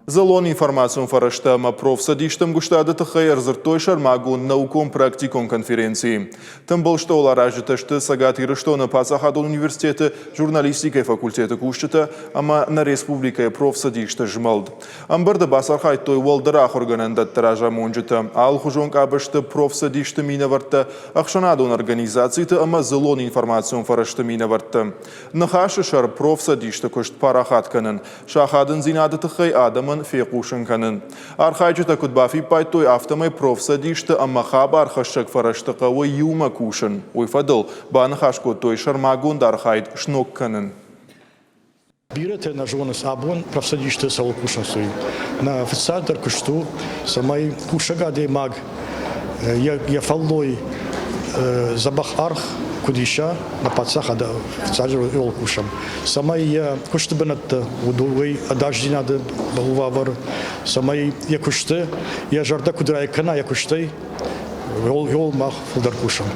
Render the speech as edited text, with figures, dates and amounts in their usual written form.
Залон информацион фараштама профсадиштам гуштады тахайр зыртойшар магун наукон практикон конференции. Там был что ларажиташты сагатиры что на Пасахадон университеты журналистикой факультеты кушчата, ама на республикой профсадишта жмалд. Амбарда басархай той волдарах органандат таража монжита, ал хужонг абашты профсадишта минаварта, ахшанадон организацията, ама залон информацион фарашта минаварта. Нахаша шар профсадишта кушт парахатканын, шахадын зинады тахай адам фекушен канын. Архайчыта кудбафи пайтой автомай профсадишты амма хабар хашак фараштыка ой юма кушен. Ой фадыл, баны хашко той шармагун дархайд шнок канын. Бирате на жонес абон профсадишты сал кушен суй. На официатор кушту самай кушага де маг я фаллой забах арх кудиша на подсахада сажу ел кушам. Самай я кушты бенат удовой адажди надо бавар. Самай я кушты я жарда кудрай кана я кушты ел мах фудар кушам.